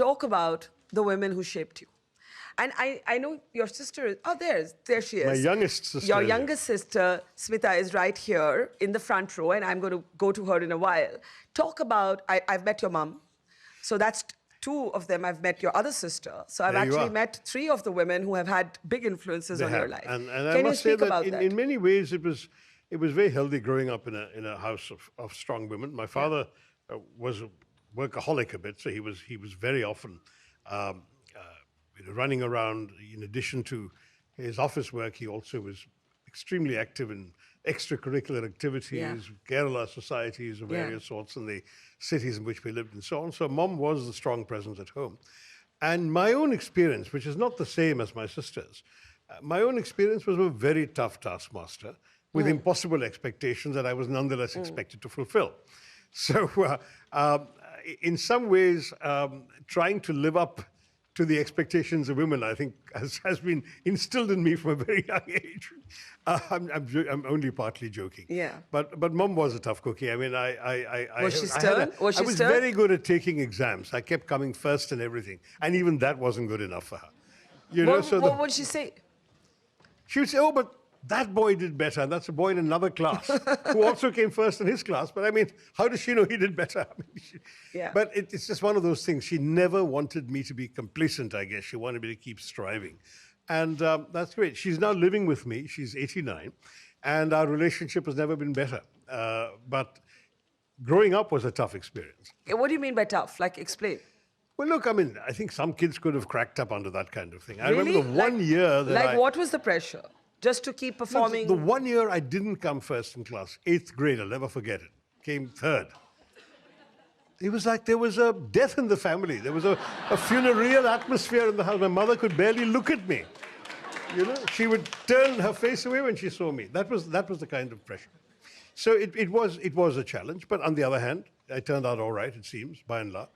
talk about the women who shaped you. And I know your sister is, oh, there she is. My youngest sister. Your youngest sister, Smita, is right here in the front row, and I'm going to go to her in a while. Talk about, I've met your mom, so that's two of them. I've met your other sister. So I've actually met three of the women who have had big influences on your life. And I must say that in many ways it was very healthy growing up in a house of strong women. My father was a workaholic a bit, so he was very often running around. In addition to his office work, he also was extremely active in extracurricular activities, Kerala societies of various sorts in the cities in which we lived and so on. So Mom was the strong presence at home. And my own experience, which is not the same as my sister's, my own experience was a very tough taskmaster with impossible expectations that I was nonetheless expected to fulfill. So in some ways, trying to live up to the expectations of women, I think, has been instilled in me from a very young age. I'm only partly joking. Yeah. But Mom was a tough cookie. I mean, was she stern? I was very good at taking exams. I kept coming first and everything, and even that wasn't good enough for her. You know, what would she say? She would say, "Oh, but that boy did better, and that's a boy in another class who also came first in his class." But I mean, how does she know he did better? I mean, but it's just one of those things. She never wanted me to be complacent, I guess. She wanted me to keep striving. And that's great. She's now living with me. She's 89. And our relationship has never been better. But growing up was a tough experience. What do you mean by tough? Like, explain. Well, look, I mean, I think some kids could have cracked up under that kind of thing. I Really? remember the one year that what was the pressure? Just to keep performing? No, the 1 year I didn't come first in class, 8th grade, I'll never forget it, came third. It was like there was a death in the family. There was a funereal atmosphere in the house. My mother could barely look at me. You know, she would turn her face away when she saw me. That was the kind of pressure. So it was a challenge, but on the other hand, I turned out all right, it seems, by and large.